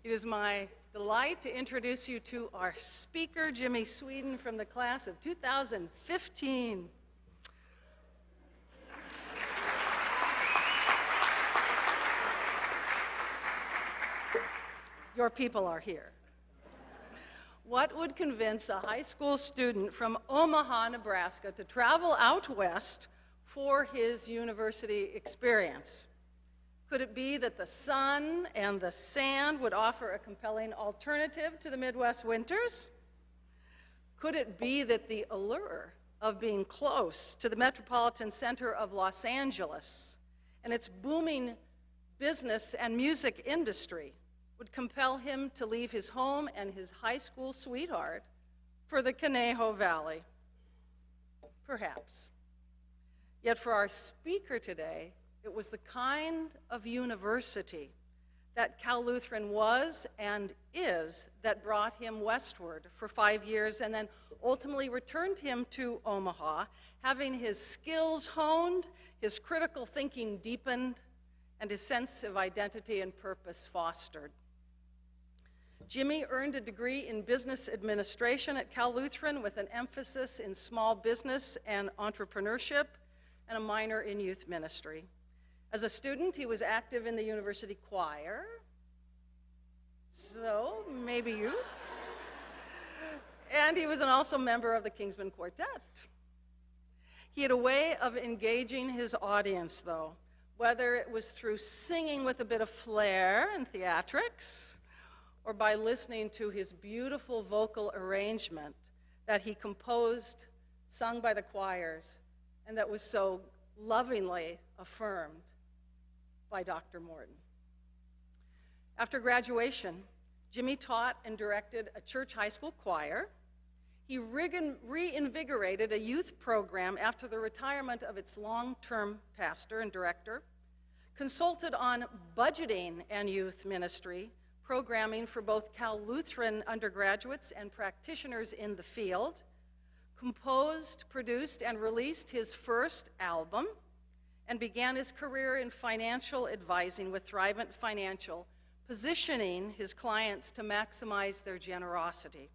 It is my delight to introduce you to our speaker, Jimmy Sweeden, from the class of 2015. Your people are here. What would convince a high school student from Omaha, Nebraska to travel out west for his university experience? Could it be that the sun and the sand would offer a compelling alternative to the Midwest winters? Could it be that the allure of being close to the metropolitan center of Los Angeles and its booming business and music industry would compel him to leave his home and his high school sweetheart for the Conejo Valley? Perhaps. Yet for our speaker today, it was the kind of university that Cal Lutheran was and is that brought him westward for 5 years and then ultimately returned him to Omaha, having his skills honed, his critical thinking deepened, and his sense of identity and purpose fostered. Jimmy earned a degree in business administration at Cal Lutheran with an emphasis in small business and entrepreneurship and a minor in youth ministry. As a student, he was active in the university choir, so maybe you. And he was also a member of the Kingsman Quartet. He had a way of engaging his audience, though, whether it was through singing with a bit of flair and theatrics, or by listening to his beautiful vocal arrangement that he composed, sung by the choirs, and that was so lovingly affirmed by Dr. Morton. After graduation, Jimmy taught and directed a church high school choir. He reinvigorated a youth program after the retirement of its long-term pastor and director, consulted on budgeting and youth ministry, programming for both Cal Lutheran undergraduates and practitioners in the field, composed, produced, and released his first album, and began his career in financial advising with Thrivent Financial, positioning his clients to maximize their generosity.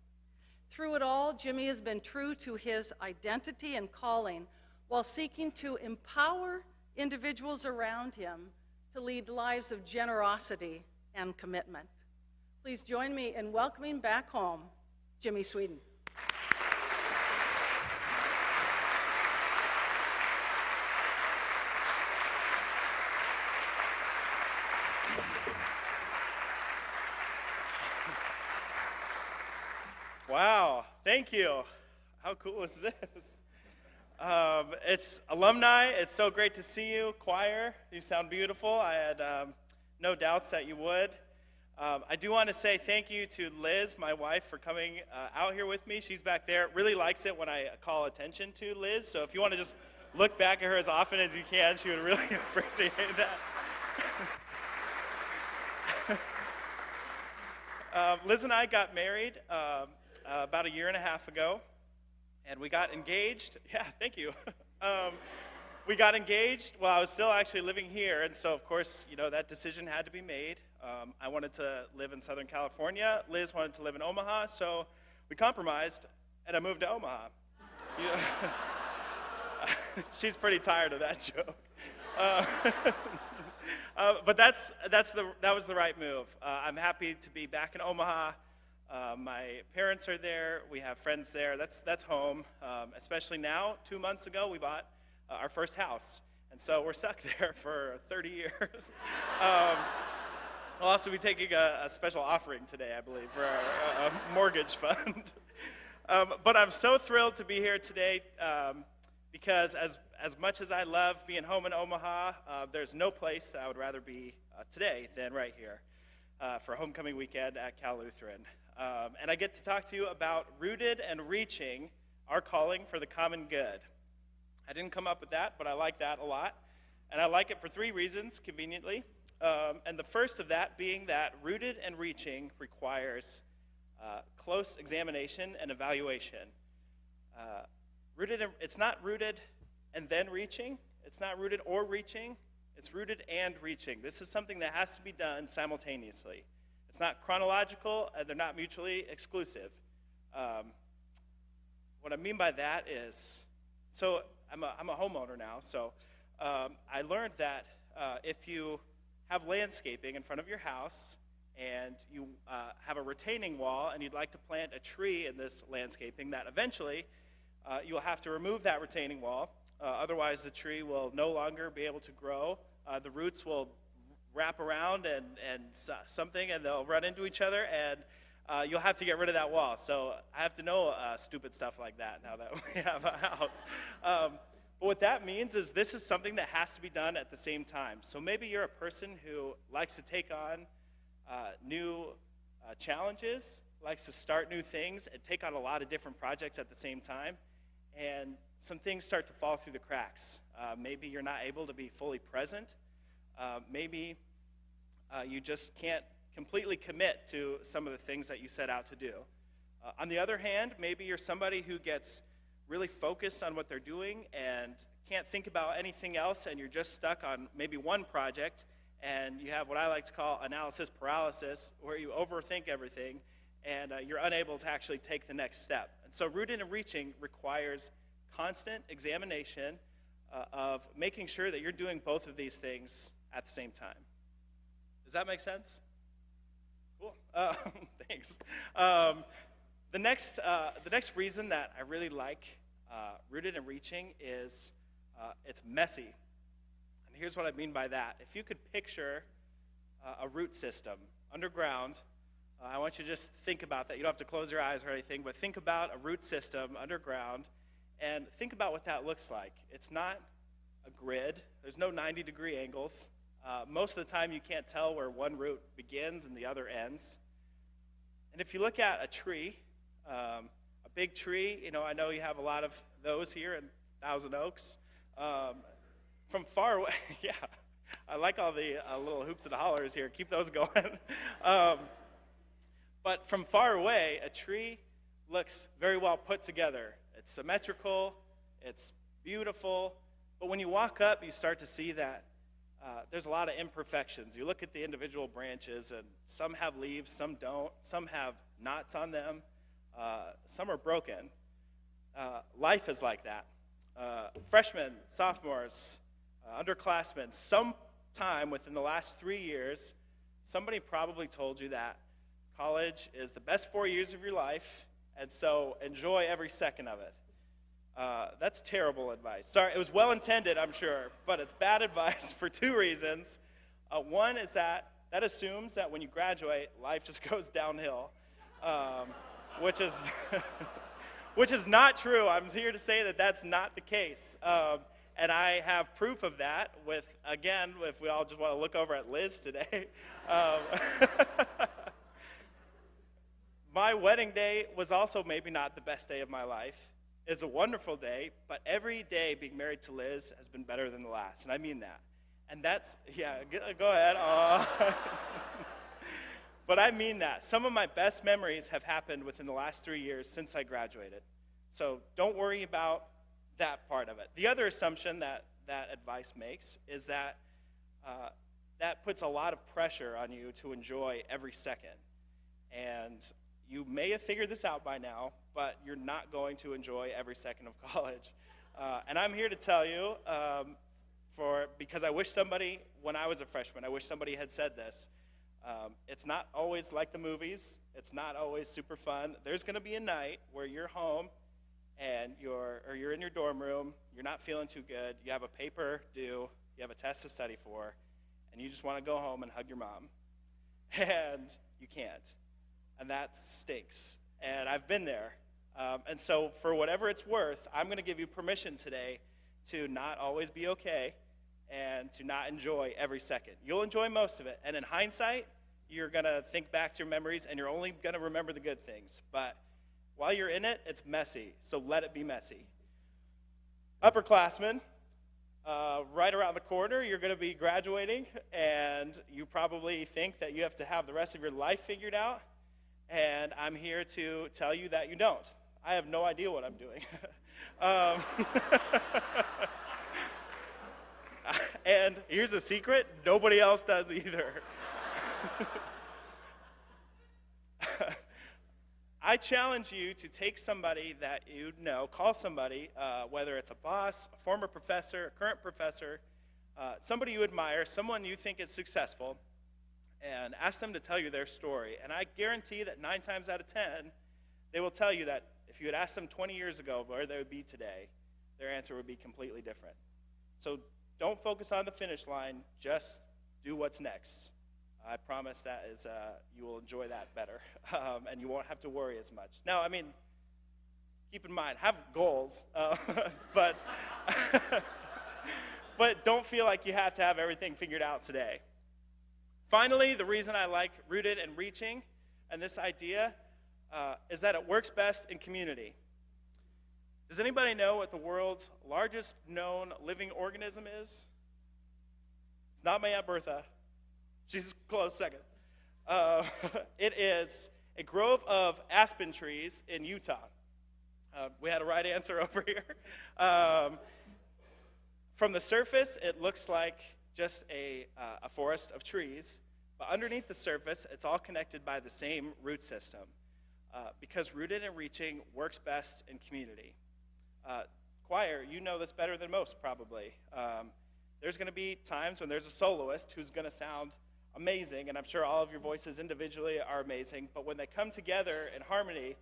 Through it all, Jimmy has been true to his identity and calling while seeking to empower individuals around him to lead lives of generosity and commitment. Please join me in welcoming back home Jimmy Sweeden. Wow, thank you. How cool is this? It's alumni. It's so great to see you. Choir, you sound beautiful. I had no doubts that you would. I do want to say thank you to Liz, my wife, for coming out here with me. She's back there. Really likes it when I call attention to Liz. So if you want to just look back at her as often as you can, she would really appreciate that. Liz and I got married about 1.5 years ago, and we got engaged. Yeah, thank you. We got engaged while I was still actually living here, and so of course, you know, that decision had to be made. I wanted to live in Southern California. Liz wanted to live in Omaha, so we compromised, and I moved to Omaha. You know, she's pretty tired of that joke. But that was the right move. I'm happy to be back in Omaha. My parents are there. We have friends there. That's home. Especially now, 2 months ago, we bought our first house, and so we're stuck there for 30 years. We'll also be taking a special offering today, I believe, for our mortgage fund. But I'm so thrilled to be here today because as much as I love being home in Omaha, there's no place that I would rather be today than right here for homecoming weekend at Cal Lutheran. And I get to talk to you about rooted and reaching our calling for the common good. I didn't come up with that, but I like that a lot. And I like it for 3 reasons, conveniently. And the first of that being that rooted and reaching requires close examination and evaluation. It's not rooted and then reaching. It's not rooted or reaching. It's rooted and reaching. This is something that has to be done simultaneously. It's not chronological, and they're not mutually exclusive. What I mean by that is, so I'm a homeowner now, so I learned that if you have landscaping in front of your house and you have a retaining wall and you'd like to plant a tree in this landscaping, that eventually you'll have to remove that retaining wall. Otherwise, the tree will no longer be able to grow. The roots will wrap around and something, and they'll run into each other, and you'll have to get rid of that wall. So I have to know stupid stuff like that now that we have a house. But what that means is this is something that has to be done at the same time. So maybe you're a person who likes to take on new challenges, likes to start new things, and take on a lot of different projects at the same time. And some things start to fall through the cracks. Maybe you're not able to be fully present. Maybe you just can't completely commit to some of the things that you set out to do. On the other hand, maybe you're somebody who gets really focused on what they're doing and can't think about anything else, and you're just stuck on maybe one project, and you have what I like to call analysis paralysis, where you overthink everything, and you're unable to actually take the next step. And so rooted and reaching requires constant examination of making sure that you're doing both of these things at the same time. Does that make sense? Cool. Thanks. The next reason that I really like rooted and reaching is it's messy. And here's what I mean by that. If you could picture a root system underground, I want you to just think about that. You don't have to close your eyes or anything, but think about a root system underground and think about what that looks like. It's not a grid. There's no 90-degree angles. Most of the time you can't tell where one root begins and the other ends. And if you look at a tree, a big tree, I know you have a lot of those here in Thousand Oaks. From far away, yeah, I like all the little hoops and hollers here. Keep those going. But from far away, a tree looks very well put together. It's symmetrical, it's beautiful, but when you walk up, you start to see that there's a lot of imperfections. You look at the individual branches, and some have leaves, some don't. Some have knots on them. Some are broken. Life is like that. Freshmen, sophomores, underclassmen, sometime within the last 3 years, somebody probably told you that college is the best 4 years of your life, and so enjoy every second of it. That's terrible advice. Sorry, it was well-intended, I'm sure, but it's bad advice for two reasons. One is that assumes that when you graduate, life just goes downhill, which is which is not true. I'm here to say that that's not the case. And I have proof of that with, again, if we all just want to look over at Liz today. My wedding day was also maybe not the best day of my life. It's a wonderful day, but every day being married to Liz has been better than the last, and I mean that. And that's, yeah, go ahead. But I mean that. Some of my best memories have happened within the last 3 years since I graduated. So don't worry about that part of it. The other assumption that advice makes is that that puts a lot of pressure on you to enjoy every second. And you may have figured this out by now, but you're not going to enjoy every second of college. And I'm here to tell you, because I wish somebody, when I was a freshman, I wish somebody had said this. It's not always like the movies. It's not always super fun. There's going to be a night where you're home and you're in your dorm room, you're not feeling too good, you have a paper due, you have a test to study for, and you just want to go home and hug your mom. And you can't. And that stinks. And I've been there. And so for whatever it's worth, I'm going to give you permission today to not always be okay and to not enjoy every second. You'll enjoy most of it. And in hindsight, you're going to think back to your memories, and you're only going to remember the good things. But while you're in it, it's messy. So let it be messy. Upperclassmen, right around the corner, you're going to be graduating, and you probably think that you have to have the rest of your life figured out. And I'm here to tell you that you don't. I have no idea what I'm doing. And here's a secret, nobody else does either. I challenge you to take somebody that you know, call somebody, whether it's a boss, a former professor, a current professor, somebody you admire, someone you think is successful, and ask them to tell you their story. And I guarantee that 9 times out of 10, they will tell you that if you had asked them 20 years ago where they would be today, their answer would be completely different. So don't focus on the finish line, just do what's next. I promise that is you will enjoy that better, and you won't have to worry as much. Now, I mean, keep in mind, have goals, but but don't feel like you have to have everything figured out today. Finally, the reason I like Rooted and Reaching and this idea is that it works best in community. Does anybody know what the world's largest known living organism is? It's not my Aunt Bertha. She's close second. It is a grove of aspen trees in Utah. We had a right answer over here. From the surface, it looks like just a forest of trees, but underneath the surface, it's all connected by the same root system, because Rooted and Reaching works best in community. Choir, you know this better than most, probably. There's going to be times when there's a soloist who's going to sound amazing, and I'm sure all of your voices individually are amazing, but when they come together in harmony,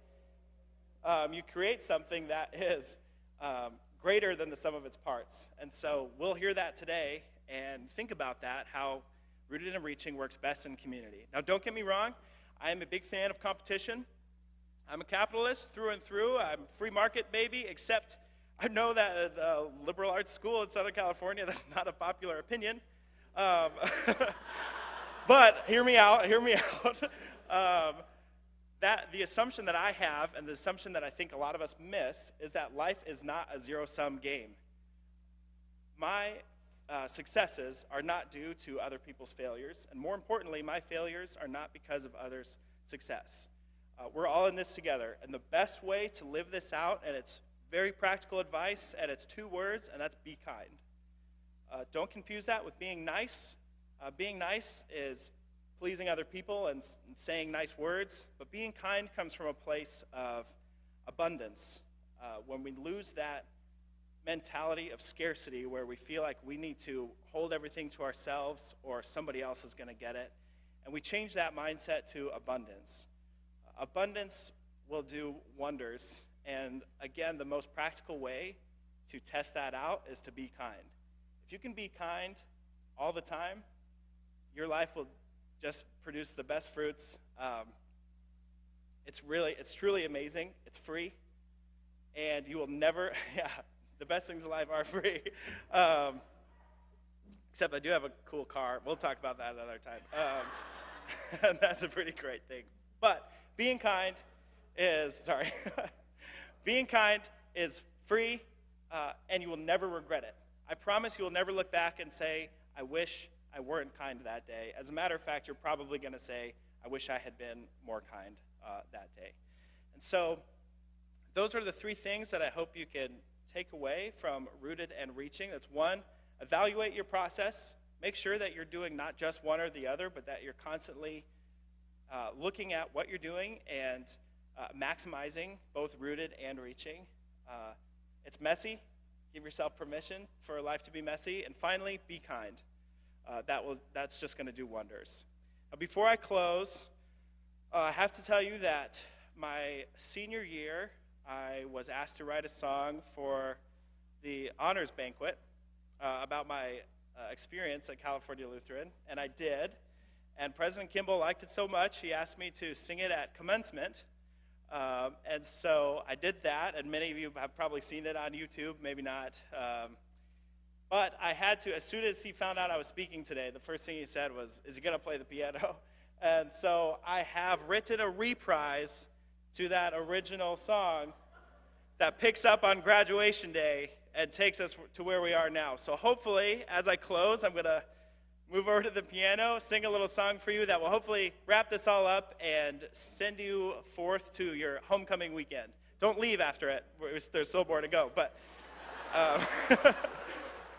you create something that is greater than the sum of its parts. And so we'll hear that today and think about that, how Rooted and Reaching works best in community. Now, don't get me wrong, I am a big fan of competition. I'm a capitalist through and through. I'm free market baby, except I know that at a liberal arts school in Southern California, that's not a popular opinion. But hear me out. That the assumption that I have, and the assumption that I think a lot of us miss, is that life is not a zero-sum game. My successes are not due to other people's failures, and more importantly, my failures are not because of others' success. We're all in this together, and the best way to live this out, and it's very practical advice, and it's 2 words, and that's be kind. Don't confuse that with being nice. Being nice is pleasing other people and saying nice words, but being kind comes from a place of abundance. When we lose that mentality of scarcity where we feel like we need to hold everything to ourselves or somebody else is going to get it, and we change that mindset to abundance. Abundance will do wonders, and again, the most practical way to test that out is to be kind. If you can be kind all the time, your life will just produce the best fruits. It's truly amazing. It's free, and you will never, the best things in life are free. Except I do have a cool car. We'll talk about that another time. And that's a pretty great thing. But being kind is, being kind is free, and you will never regret it. I promise you will never look back and say, I wish I weren't kind that day. As a matter of fact, you're probably going to say, I wish I had been more kind that day. And so those are the 3 things that I hope you can take away from Rooted and Reaching. That's 1, evaluate your process. Make sure that you're doing not just one or the other, but that you're constantly looking at what you're doing and maximizing both Rooted and Reaching. It's messy. Give yourself permission for life to be messy. And finally, be kind. That's just going to do wonders. Now, before I close, I have to tell you that my senior year, I was asked to write a song for the honors banquet about my experience at California Lutheran, and I did. And President Kimball liked it so much, he asked me to sing it at commencement. And so I did that, and many of you have probably seen it on YouTube, maybe not. But I had to, as soon as he found out I was speaking today, the first thing he said was, is he going to play the piano? And so I have written a reprise to that original song that picks up on graduation day and takes us to where we are now. So hopefully, as I close, I'm going to move over to the piano, sing a little song for you that will hopefully wrap this all up and send you forth to your homecoming weekend. Don't leave after it. There's still more to go. But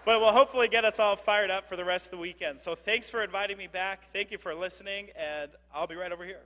but it will hopefully get us all fired up for the rest of the weekend. So thanks for inviting me back. Thank you for listening, and I'll be right over here.